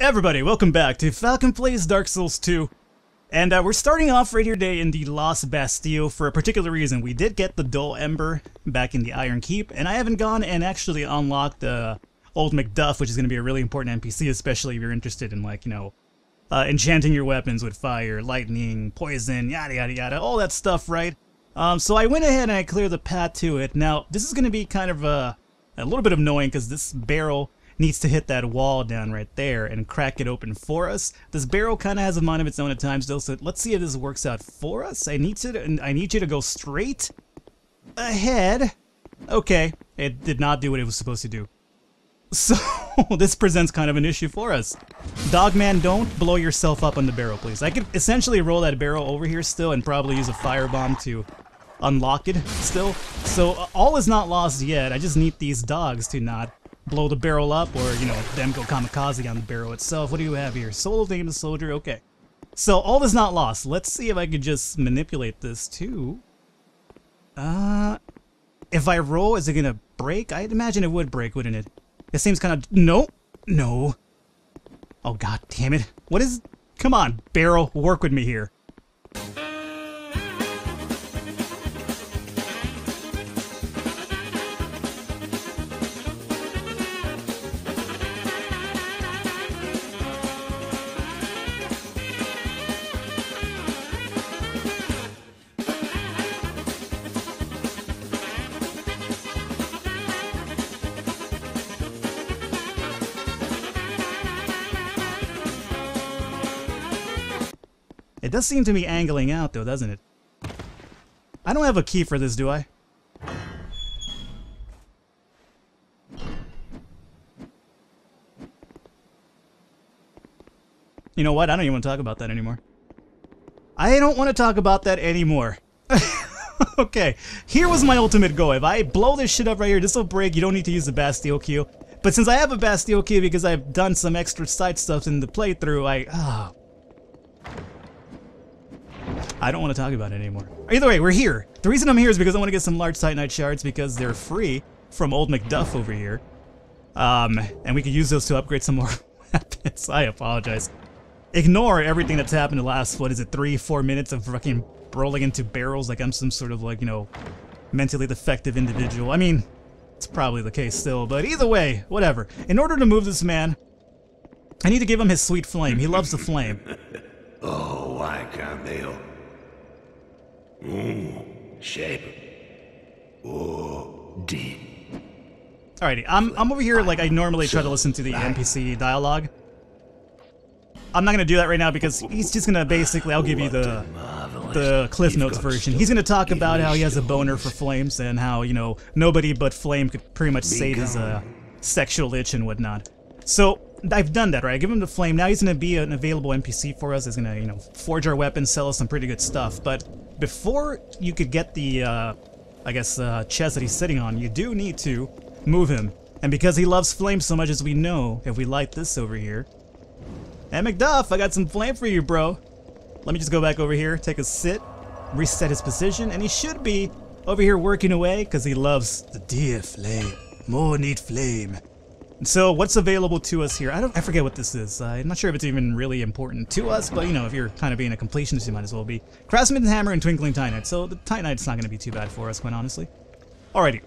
Everybody, welcome back to Falcon Plays Dark Souls 2. And we're starting off right here today in the Lost Bastille for a particular reason. We did get the Dull Ember back in the Iron Keep, and I haven't gone and actually unlocked the Old MacDuff, which is going to be a really important NPC, especially if you're interested in, like, you know, enchanting your weapons with fire, lightning, poison, yada yada yada, all that stuff, right? So I went ahead and I cleared the path to it. Now, this is going to be kind of a little bit annoying because this barrel needs to hit that wall down right there and crack it open for us. This barrel kind of has a mind of its own at times though, so let's see if this works out for us. I need you to go straight ahead. Okay, it did not do what it was supposed to do. So, this presents kind of an issue for us. Dogman, don't blow yourself up on the barrel, please. I could essentially roll that barrel over here still and probably use a firebomb to unlock it still. So, all is not lost yet. I just need these dogs to not blow the barrel up, or, you know, them go kamikaze on the barrel itself. What do you have here? Solo Name the Soldier, okay. So, all is not lost. Let's see if I could just manipulate this too. If I roll, is it gonna break? I'd imagine it would break, wouldn't it? It seems kind of... No! No! Oh, god damn it. What is... Come on, barrel, work with me here. It does seem to be angling out, though, doesn't it? I don't have a key for this, do I? You know what? I don't even want to talk about that anymore. I don't want to talk about that anymore. Okay, here was my ultimate goal. If I blow this shit up right here, this will break. You don't need to use the Bastille Q. But since I have a Bastille Q because I've done some extra side stuff in the playthrough, I don't want to talk about it anymore. Either way, we're here. The reason I'm here is because I want to get some large Titanite shards because they're free from Old MacDuff over here. And we could use those to upgrade some more weapons. I apologize. Ignore everything that's happened the last, what is it, 3-4 minutes of fucking rolling into barrels like I'm some sort of, like, you know, mentally defective individual. I mean, it's probably the case still, but either way, whatever. In order to move this man, I need to give him his sweet flame. He loves the flame. Oh, I can't deal. Shape. Oh, deep. Alrighty, I'm over here like I normally try to listen to the NPC dialogue. I'm not gonna do that right now because he's just gonna basically, I'll give you the Cliff Notes version. He's gonna talk about how he has a boner for flames and how, you know, nobody but Flame could pretty much save his sexual itch and whatnot. So I've done that, right? I give him the flame. Now he's gonna be an available NPC for us. He's gonna, you know, forge our weapons, sell us some pretty good stuff. But before you could get the, I guess, chest that he's sitting on, you do need to move him. And because he loves flame so much, as we know, if we light this over here. Hey, MacDuff, I got some flame for you, bro. Let me just go back over here, take a sit, reset his position, and he should be over here working away because he loves the dear flame. More need flame. So what's available to us here? I forget what this is. I'm not sure if it's even really important to us, but, you know, if you're kind of being a completionist, you might as well be. Craftsman's Hammer and Twinkling Titanite. So the Titanite's not going to be too bad for us, quite honestly. Alrighty.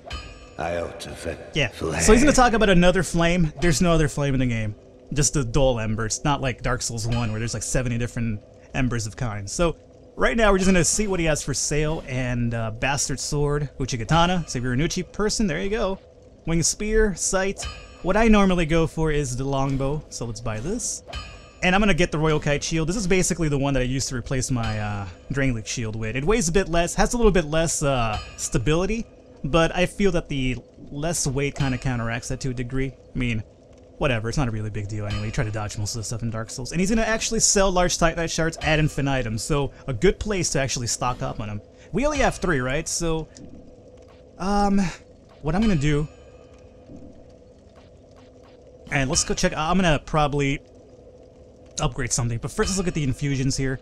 I ought to fit. Yeah. So he's going to talk about another flame. There's no other flame in the game. Just the Dull Ember. It's not like Dark Souls 1 where there's like 70 different embers of kinds. So right now we're just going to see what he has for sale. And Bastard Sword, Uchi Katana. So if you're an Uchi person, there you go. Winged Spear, Sight. What I normally go for is the longbow, so let's buy this. And I'm gonna get the Royal Kite Shield. This is basically the one that I used to replace my Drangleic Shield with. It weighs a bit less, has a little bit less stability, but I feel that the less weight kind of counteracts that to a degree. I mean, whatever, it's not a really big deal anyway. You try to dodge most of the stuff in Dark Souls. And he's gonna actually sell large Titanite shards ad infinitum, so a good place to actually stock up on him. We only have 3, right? So, what I'm gonna do... And let's go check. I'm gonna probably upgrade something, but first let's look at the infusions here.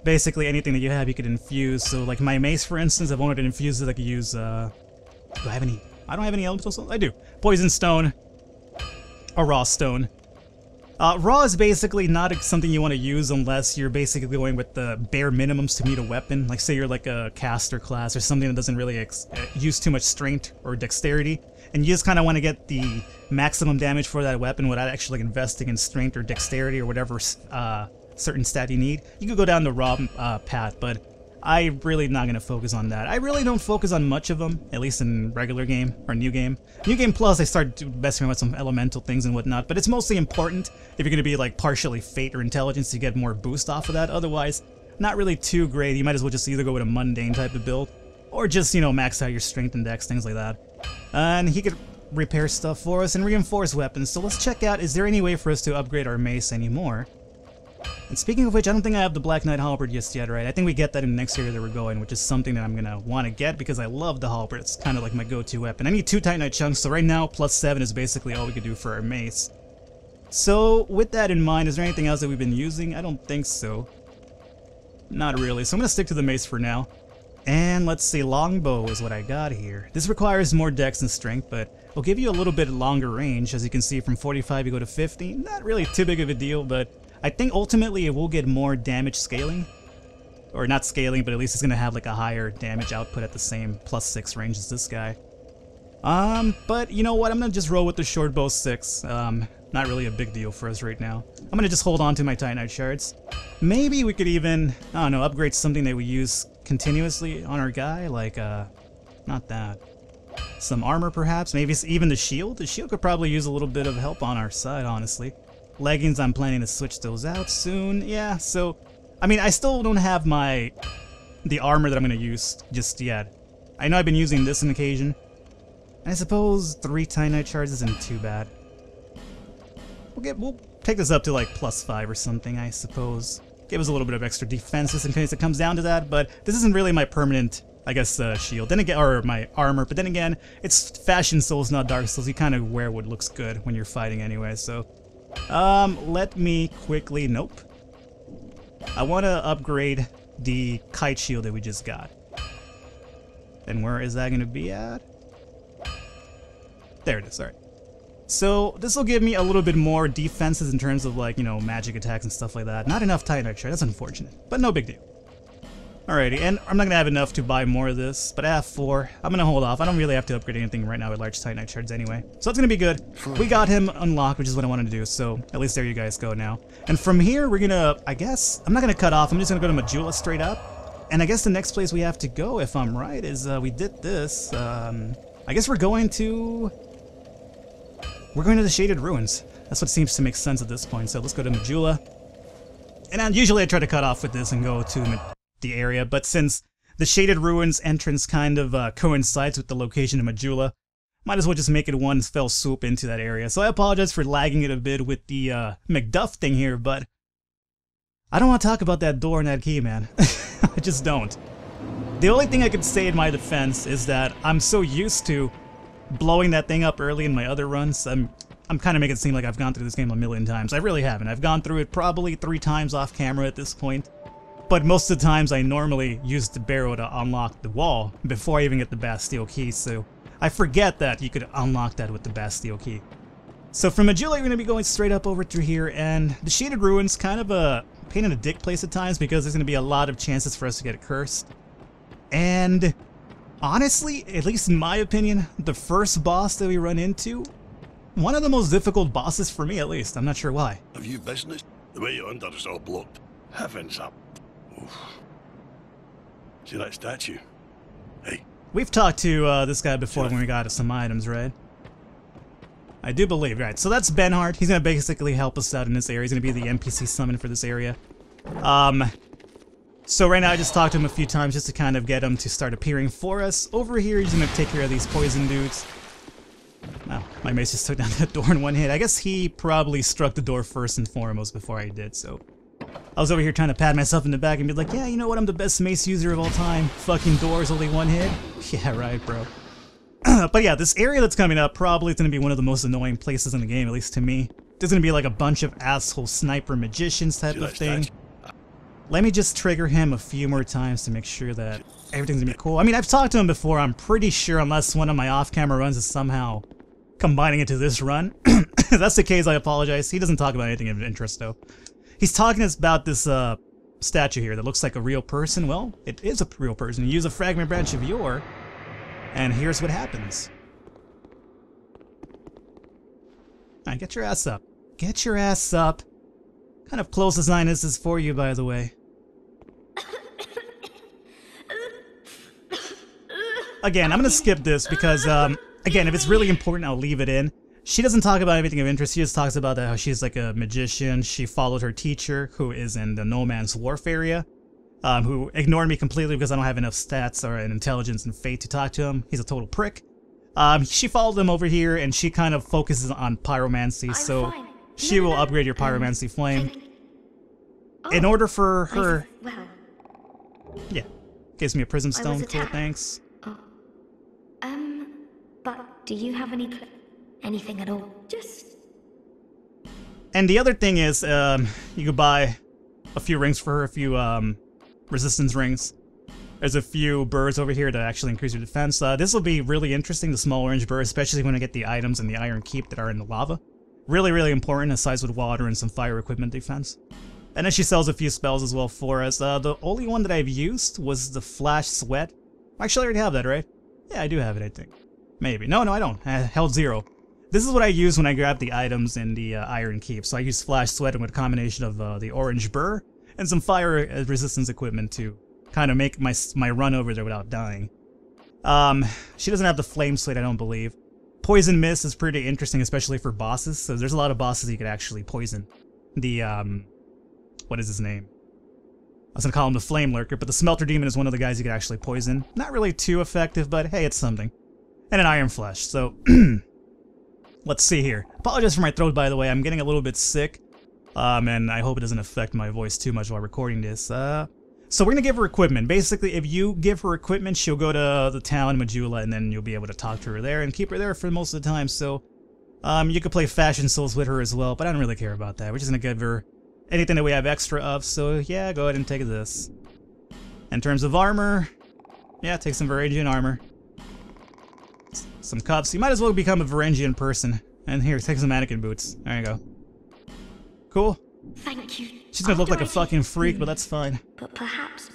Basically, anything that you have, you could infuse. So, like my mace, for instance, I've wanted to infuse it. I could use. Do I have any? I don't have any elemental stones. I do. Poison stone, a raw stone, Raw is basically not something you want to use unless you're basically going with the bare minimums to meet a weapon. Like say you're like a caster class or something that doesn't really use too much strength or dexterity, and you just kind of want to get the maximum damage for that weapon without actually investing in strength or dexterity or whatever certain stat you need. You could go down the raw path, but I'm really not going to focus on that. I really don't focus on much of them, at least in regular game or new game. New game plus, I start messing with some elemental things and whatnot, but it's mostly important if you're going to be like partially fate or intelligence to get more boost off of that. Otherwise, not really too great. You might as well just either go with a mundane type of build or just, you know, max out your strength and dex, things like that. And he could repair stuff for us and reinforce weapons. So let's check out, is there any way for us to upgrade our mace anymore? And speaking of which, I don't think I have the Black Knight halberd just yet, right? I think we get that in the next area that we're going, which is something that I'm gonna want to get because I love the halberd. It's kind of like my go-to weapon. I need 2 Titanite chunks, so right now +7 is basically all we could do for our mace. So with that in mind, is there anything else that we've been using? I don't think so. Not really, so I'm gonna stick to the mace for now. And let's see, longbow is what I got here. This requires more dex and strength, but it'll give you a little bit longer range. As you can see, from 45 you go to 50. Not really too big of a deal, but I think ultimately it will get more damage scaling. Or not scaling, but at least it's going to have like a higher damage output at the same +6 range as this guy. But you know what, I'm going to just roll with the short bow 6. Not really a big deal for us right now. I'm going to just hold on to my Titanite shards. Maybe we could even, I don't know, upgrade something that we use continuously on our guy, like, not that. Some armor perhaps, maybe even the shield. The shield could probably use a little bit of help on our side, honestly. Leggings, I'm planning to switch those out soon. Yeah, so, I mean, I still don't have the armor that I'm going to use just yet. I know I've been using this on occasion. And I suppose 3 Titanite shards isn't too bad. We'll take this up to like +5 or something, I suppose. Give us a little bit of extra defense just in case it comes down to that, but this isn't really my permanent, I guess, shield. Then again, or my armor, but then again, it's Fashion Souls, not Dark Souls. You kind of wear what looks good when you're fighting anyway, so... let me quickly, nope. I want to upgrade the kite shield that we just got. And where is that going to be at? There it is, alright. So, this will give me a little bit more defenses in terms of, like, you know, magic attacks and stuff like that. Not enough Titanite shard, that's unfortunate, but no big deal. Alrighty, and I'm not going to have enough to buy more of this, but I have 4. I'm going to hold off. I don't really have to upgrade anything right now with large Titanite shards anyway. So that's going to be good. We got him unlocked, which is what I wanted to do, so at least there you guys go now. And from here, we're going to, I guess, I'm not going to cut off. I'm just going to go to Majula straight up. And I guess the next place we have to go, if I'm right, is we did this. I guess we're going to the Shaded Ruins. That's what seems to make sense at this point, so let's go to Majula. And usually I try to cut off with this and go to the area, but since the Shaded Ruins entrance kind of coincides with the location of Majula, might as well just make it one fell swoop into that area. So I apologize for lagging it a bit with the McDuff thing here, but I don't want to talk about that door and that key, man. I just don't. The only thing I could say in my defense is that I'm so used to blowing that thing up early in my other runs. I'm kind of making it seem like I've gone through this game a million times. I really haven't. I've gone through it probably 3 times off camera at this point. But most of the times I normally use the barrel to unlock the wall before I even get the Bastille key, so I forget that you could unlock that with the Bastille key. So from Majula, you're going to be going straight up over through here, and the Shaded Ruins kind of a pain in the dick place at times because there's going to be a lot of chances for us to get cursed. And honestly, at least in my opinion, the first boss that we run into, one of the most difficult bosses for me at least. I'm not sure why. Have you business? The way you're under is all blocked. Heavens up. Oof. See that statue? Hey. We've talked to this guy before when we got some items, right? I do believe, right. So that's Benhart. He's going to basically help us out in this area. He's going to be the NPC summon for this area. So right now I just talked to him a few times just to kind of get him to start appearing for us. Over here he's going to take care of these poison dudes. Wow, my mace just took down that door in one hit. I guess he probably struck the door first and foremost before I did, so... I was over here trying to pat myself in the back and be like, yeah, you know what, I'm the best mace user of all time. Fucking doors, only one hit. Yeah, right, bro. But yeah, this area that's coming up probably is going to be one of the most annoying places in the game, at least to me. There's going to be like a bunch of asshole sniper magicians type of thing. Let me just trigger him a few more times to make sure that everything's going to be cool. I mean, I've talked to him before. I'm pretty sure, unless one of my off-camera runs is somehow combining it to this run. If that's the case, I apologize. He doesn't talk about anything of interest, though. He's talking about this statue here that looks like a real person. Well, it is a real person. You use a fragment branch of yore, and here's what happens. Alright, get your ass up. Get your ass up. What kind of close design is this for you, by the way? Again, I'm gonna skip this because, again, if it's really important, I'll leave it in. She doesn't talk about anything of interest. She just talks about how she's like a magician. She followed her teacher, who is in the No Man's Wharf area, who ignored me completely because I don't have enough stats or an intelligence and fate to talk to him. He's a total prick. She followed him over here, and she kind of focuses on pyromancy, so she will upgrade your pyromancy flame. In order for her... Yeah. Gives me a prism stone. Cool, thanks. But do you have anything at all? And the other thing is, you could buy a few rings for her, a few resistance rings. There's a few burrs over here that actually increase your defense. This will be really interesting, the small orange burr, especially when I get the items in the Iron Keep that are in the lava. Really, really important, aside with water and some fire equipment defense. And then she sells a few spells as well for us. The only one that I've used was the Flash Sweat. Actually, I already have that, right? Yeah, I do have it, I think. Maybe. No, I don't. I held 0. This is what I use when I grab the items in the Iron Keep. So I use Flash Sweat with a combination of the orange burr and some fire resistance equipment to kind of make my run over there without dying. She doesn't have the Flame Slate, I don't believe. Poison Mist is pretty interesting, especially for bosses. So there's a lot of bosses you could actually poison. The, what is his name? I was gonna call him the Flame Lurker, but the Smelter Demon is one of the guys you could actually poison. Not really too effective, but hey, it's something. And an Iron Flesh, so... Let's see here. Apologize for my throat, by the way. I'm getting a little bit sick. And I hope it doesn't affect my voice too much while recording this. So we're gonna give her equipment. Basically, if you give her equipment, she'll go to the town, Majula, and then you'll be able to talk to her there and keep her there for most of the time. So, you could play Fashion Souls with her as well, but I don't really care about that. We're just gonna give her anything that we have extra of, so yeah, go ahead and take this. In terms of armor, yeah, take some Varangian armor. Some cuffs. You might as well become a Varangian person. And here, take some mannequin boots. There you go. Cool. Thank you. She's gonna look like a fucking freak, but that's fine. But perhaps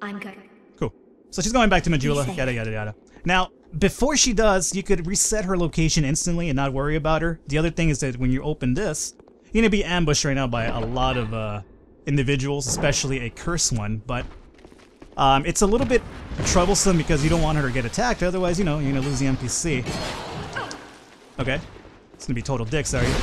I'm going. Cool. So she's going back to Majula, yada yada yada. Now, before she does, you could reset her location instantly and not worry about her. The other thing is that when you open this, you're gonna be ambushed right now by a lot of individuals, especially a curse one, but it's a little bit troublesome because you don't want her to get attacked, otherwise, you know, you're gonna lose the NPC. Okay. It's gonna be total dicks, are you?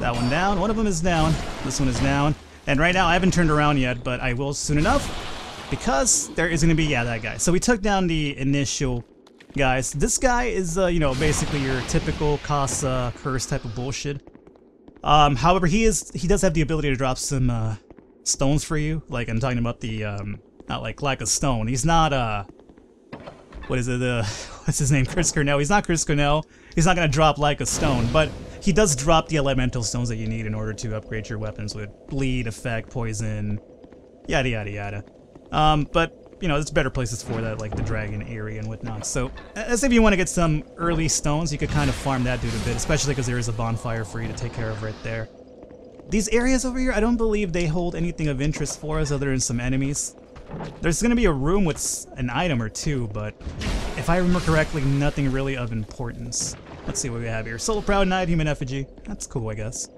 That one down. One of them is down. This one is down. And right now, I haven't turned around yet, but I will soon enough. Because there is gonna be, yeah, that guy. So we took down the initial guys. This guy is, you know, basically your typical Casa curse type of bullshit. However, he does have the ability to drop some, stones for you. Like, I'm talking about the, not like a stone. He's not, what is it, what's his name? Chris Cornell. He's not Chris Cornell. He's not gonna drop like a stone, but he does drop the elemental stones that you need in order to upgrade your weapons with bleed, effect, poison, yada yada yada. But, you know, there's better places for that, like the dragon area and whatnot. So, as if you want to get some early stones, you could kind of farm that dude a bit, especially because there is a bonfire for you to take care of right there. These areas over here, I don't believe they hold anything of interest for us other than some enemies. There's going to be a room with an item or two, but if I remember correctly, nothing really of importance. Let's see what we have here. Soul Proud Knight, Human Effigy. That's cool, I guess.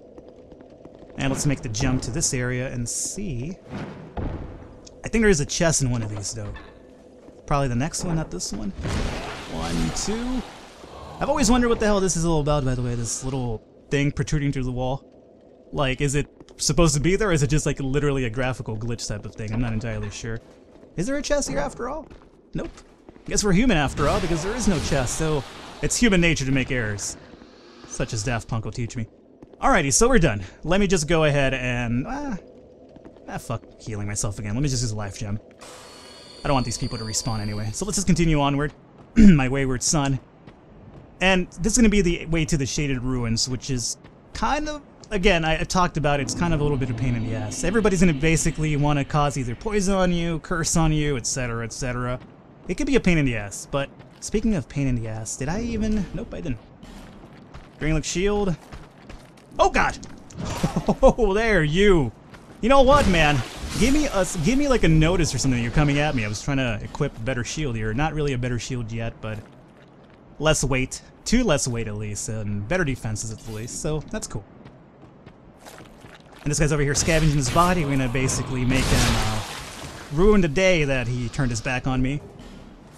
And let's make the jump to this area and see. I think there is a chest in one of these, though. Probably the next one, not this one. 1, 2. I've always wondered what the hell this is all about, by the way, this little thing protruding through the wall. Like, is it supposed to be there, or is it just like literally a graphical glitch type of thing? I'm not entirely sure. Is there a chest here after all? Nope. Guess we're human after all, because there is no chest, so it's human nature to make errors. Such as Daft Punk will teach me. Alrighty, so we're done. Let me just go ahead and... fuck healing myself again. Let me just use a life gem. I don't want these people to respawn anyway. So let's just continue onward. My wayward son. And this is going to be the way to the Shaded Ruins, which is kind of... Again, I talked about it, it's kind of a little bit of a pain in the ass. Everybody's going to basically want to cause either poison on you, curse on you, etc., etc. It could be a pain in the ass, but Speaking of pain in the ass, did I even... Nope, I didn't. Green look shield. Oh god! Oh, there, you! You know what, man? Give me like a notice or something. You're coming at me. I was trying to equip a better shield here. Not really a better shield yet, but less weight. 2 less weight at least, and better defenses at the least. So that's cool. And this guy's over here scavenging his body. We're gonna basically make him ruin the day that he turned his back on me.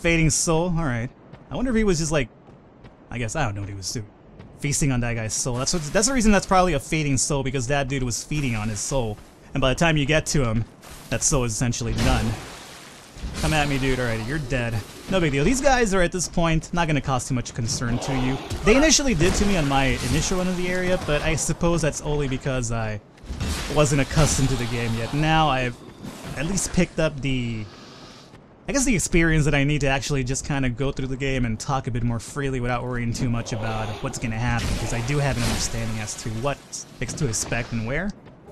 Fading soul. All right. I wonder if he was just like, I guess I don't know what he was doing. Feasting on that guy's soul. That's the reason that's probably a fading soul, because that dude was feeding on his soul. And by the time you get to him, that soul is essentially done. Come at me, dude. Alright, you're dead. No big deal. These guys are, at this point, not going to cause too much concern to you. They initially did to me on my initial run of the area, but I suppose that's only because I wasn't accustomed to the game yet. Now I've at least picked up the... I guess the experience that I need to actually just kind of go through the game and talk a bit more freely without worrying too much about what's going to happen, because I do have an understanding as to what to expect and where.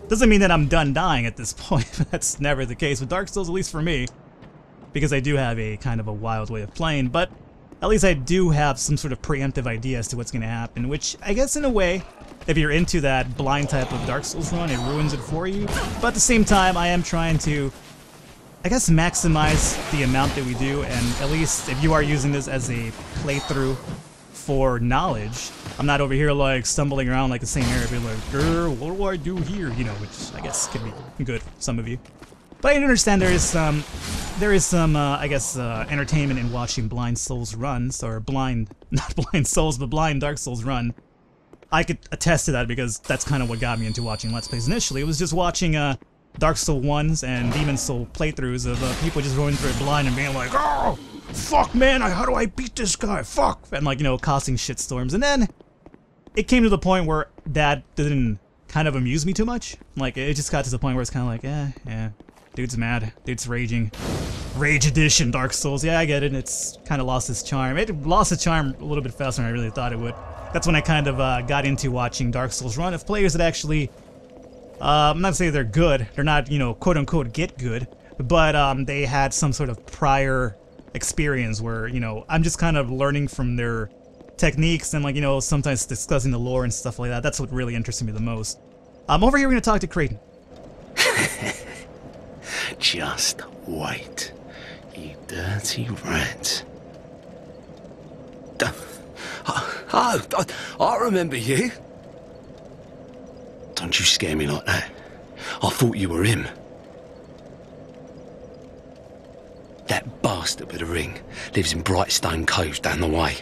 Doesn't mean that I'm done dying at this point. That's never the case with Dark Souls, at least for me, because I do have a kind of a wild way of playing, but at least I do have some sort of preemptive idea as to what's going to happen, which I guess in a way, if you're into that blind type of Dark Souls run, it ruins it for you. But at the same time, I am trying to, I guess, maximize the amount that we do, and at least if you are using this as a playthrough for knowledge, I'm not over here like stumbling around like the same area, being like, girl, what do I do here? You know, which I guess could be good for some of you. But I understand there is some, I guess, entertainment in watching Blind Souls runs, or not Blind Souls, but Blind Dark Souls run. I could attest to that because that's kind of what got me into watching Let's Plays initially. It was just watching Dark Souls 1s and Demon Soul playthroughs of people just going through it blind and being like, oh, fuck, man, how do I beat this guy? Fuck! And like, you know, causing shitstorms. And then it came to the point where that didn't kind of amuse me too much. Like, it just got to the point where it's kind of like, yeah. Dude's mad. Dude's raging. Rage Edition Dark Souls. Yeah, I get it. It's kind of lost its charm. It lost its charm a little bit faster than I really thought it would. That's when I kind of got into watching Dark Souls run of players that actually, I'm not saying they're good. They're not, you know, quote-unquote get good. But they had some sort of prior experience where, you know, I'm just kind of learning from their techniques and, like, you know, sometimes discussing the lore and stuff like that. That's what really interests me the most. Over here we're going to talk to Creighton. Just wait, you dirty rat. I remember you. Don't you scare me like that. I thought you were him. That bastard with the ring lives in Brightstone Cove down the way.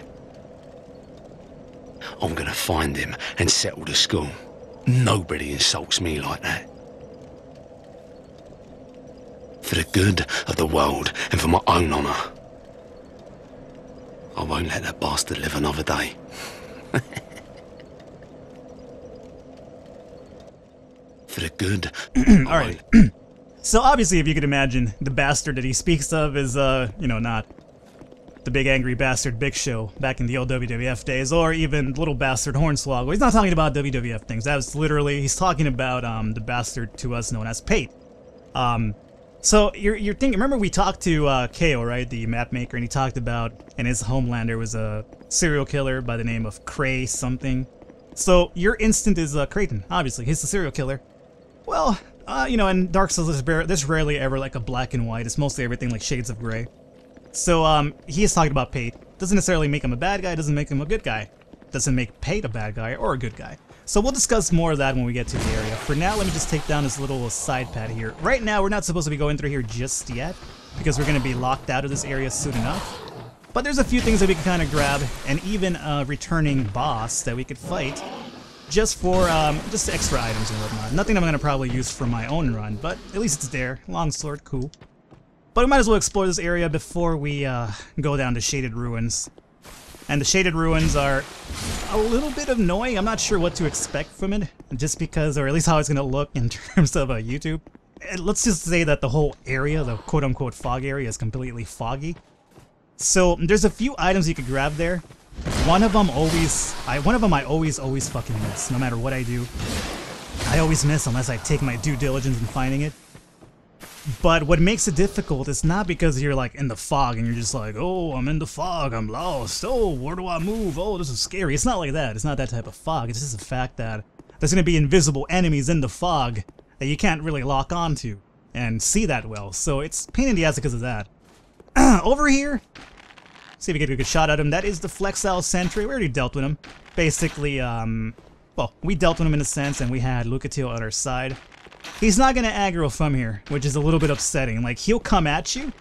I'm gonna find him and settle the score. Nobody insults me like that. For the good of the world and for my own honour. I won't let that bastard live another day. For the good. Alright. So obviously, if you could imagine, the bastard that he speaks of is, you know, not the big angry bastard Big Show back in the old WWF days, or even little bastard Hornswoggle. He's not talking about WWF things. That was literally, he's talking about the bastard to us known as Pate. So you're thinking, remember we talked to KO, right, the map maker, and he talked about in his homeland there was a serial killer by the name of Cray something. So your instant is Creighton, obviously. He's the serial killer. Well, you know, in Dark Souls, there's rarely ever like a black and white. It's mostly everything like shades of gray. So he is talking about Pate. Doesn't necessarily make him a bad guy, doesn't make him a good guy. Doesn't make Pate a bad guy or a good guy. So we'll discuss more of that when we get to the area. For now, let me just take down this little side pad here. Right now, we're not supposed to be going through here just yet, because we're going to be locked out of this area soon enough. But there's a few things that we can kind of grab, and even a returning boss that we could fight, just for just extra items and whatnot. Nothing I'm going to probably use for my own run, but at least it's there. Longsword, cool. But we might as well explore this area before we go down to Shaded Ruins. And the Shaded Ruins are a little bit annoying. I'm not sure what to expect from it, just because, or at least how it's going to look in terms of YouTube. Let's just say that the whole area, the quote-unquote fog area, is completely foggy. So there's a few items you could grab there. One of them I always fucking miss, no matter what I do. I always miss unless I take my due diligence in finding it. But what makes it difficult is not because you're like in the fog and you're just like, oh, I'm in the fog, I'm lost, oh, where do I move, oh, this is scary. It's not like that. It's not that type of fog. It's just the fact that there's going to be invisible enemies in the fog that you can't really lock onto and see that well. So it's pain in the ass because of that. Over here, see if we get a good shot at him. That is the Flexile Sentry. We already dealt with him. Basically, well, we dealt with him in a sense, and we had Lucatiel on our side. He's not going to aggro from here, which is a little bit upsetting. Like, he'll come at you,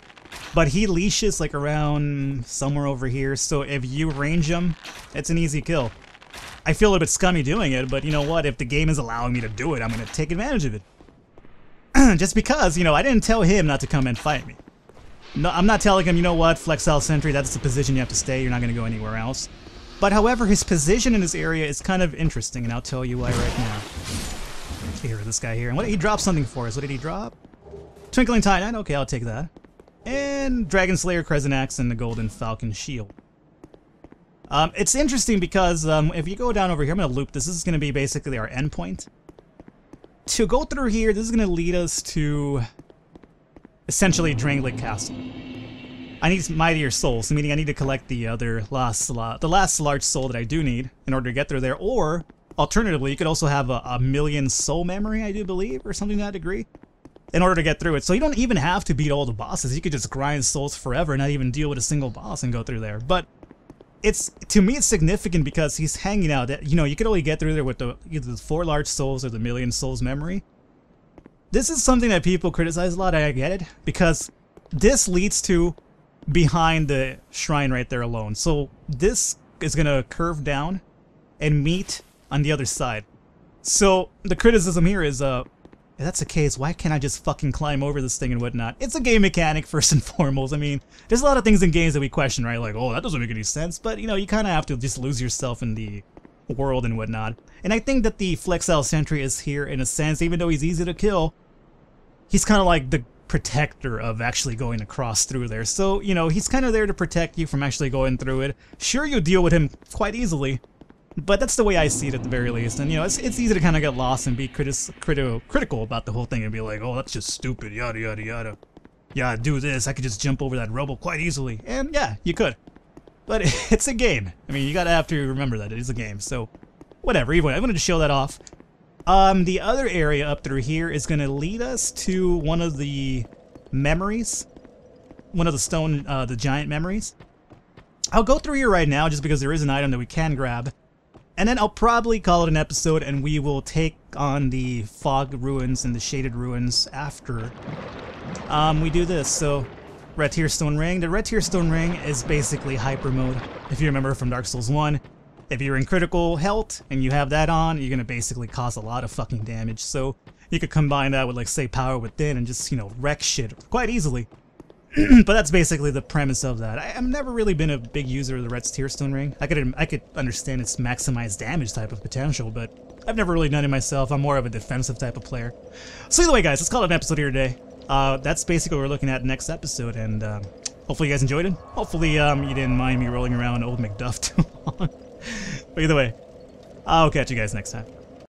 but he leashes, like, around somewhere over here. So if you range him, it's an easy kill. I feel a little bit scummy doing it, but you know what? If the game is allowing me to do it, I'm going to take advantage of it. Just because, you know, I didn't tell him not to come and fight me. No, I'm not telling him, you know what, Flexile Sentry, that's the position you have to stay, you're not going to go anywhere else. But however, his position in this area is kind of interesting, and I'll tell you why right now. Here, this guy here. And what, he dropped something for us. What did he drop? Twinkling Titanite. Okay, I'll take that. And Dragon Slayer, Crescent Axe, and the Golden Falcon Shield. It's interesting because if you go down over here, I'm going to loop this. This is going to be basically our endpoint. To go through here, this is going to lead us to essentially Drangleic Castle. I need Mightier Souls, meaning I need to collect the last large soul that I do need in order to get through there. Or, alternatively, you could also have a million soul memory, I do believe, or something to that degree, in order to get through it. So you don't even have to beat all the bosses. You could just grind souls forever and not even deal with a single boss and go through there. But to me, it's significant because he's hanging out. You know, you could only get through there with either the 4 large souls or the million souls memory. This is something that people criticize a lot. I get it, because this leads to behind the shrine right there alone. So this is gonna curve down and meet on the other side. So the criticism here is, if that's the case, why can't I just fucking climb over this thing and whatnot? It's a game mechanic first and foremost. I mean, there's a lot of things in games that we question, right? Like, oh, that doesn't make any sense. But, you know, you kind of have to just lose yourself in the world and whatnot. And I think that the Flexile Sentry is here in a sense, even though he's easy to kill, he's kind of like the protector of actually going across through there. So, you know, he's kind of there to protect you from actually going through it. Sure, you deal with him quite easily, but that's the way I see it at the very least. And, you know, it's easy to kind of get lost and be critical about the whole thing and be like, oh, that's just stupid, yada, yada, yada. Yeah, do this, I could just jump over that rubble quite easily. And, yeah, you could. But it's a game. I mean, you gotta have to remember that it is a game, so whatever. Anyway, I wanted to show that off. The other area up through here is going to lead us to one of the memories. One of the stone, the giant memories. I'll go through here right now just because there is an item that we can grab. And then I'll probably call it an episode and we will take on the fog ruins and the shaded ruins after we do this. So, Red Tear Stone Ring. The Red Tear Stone Ring is basically hyper mode, if you remember from Dark Souls 1. If you're in critical health and you have that on, you're gonna basically cause a lot of fucking damage. So you could combine that with, like, say, Power Within and just, you know, wreck shit quite easily. But that's basically the premise of that. I've never really been a big user of the Red Tear Stone Ring. I could understand its maximized damage type of potential, but I've never really done it myself. I'm more of a defensive type of player. So either way, guys, let's call it an episode here today. That's basically what we're looking at next episode, and hopefully you guys enjoyed it. Hopefully you didn't mind me rolling around old McDuff too long. But either way, I'll catch you guys next time.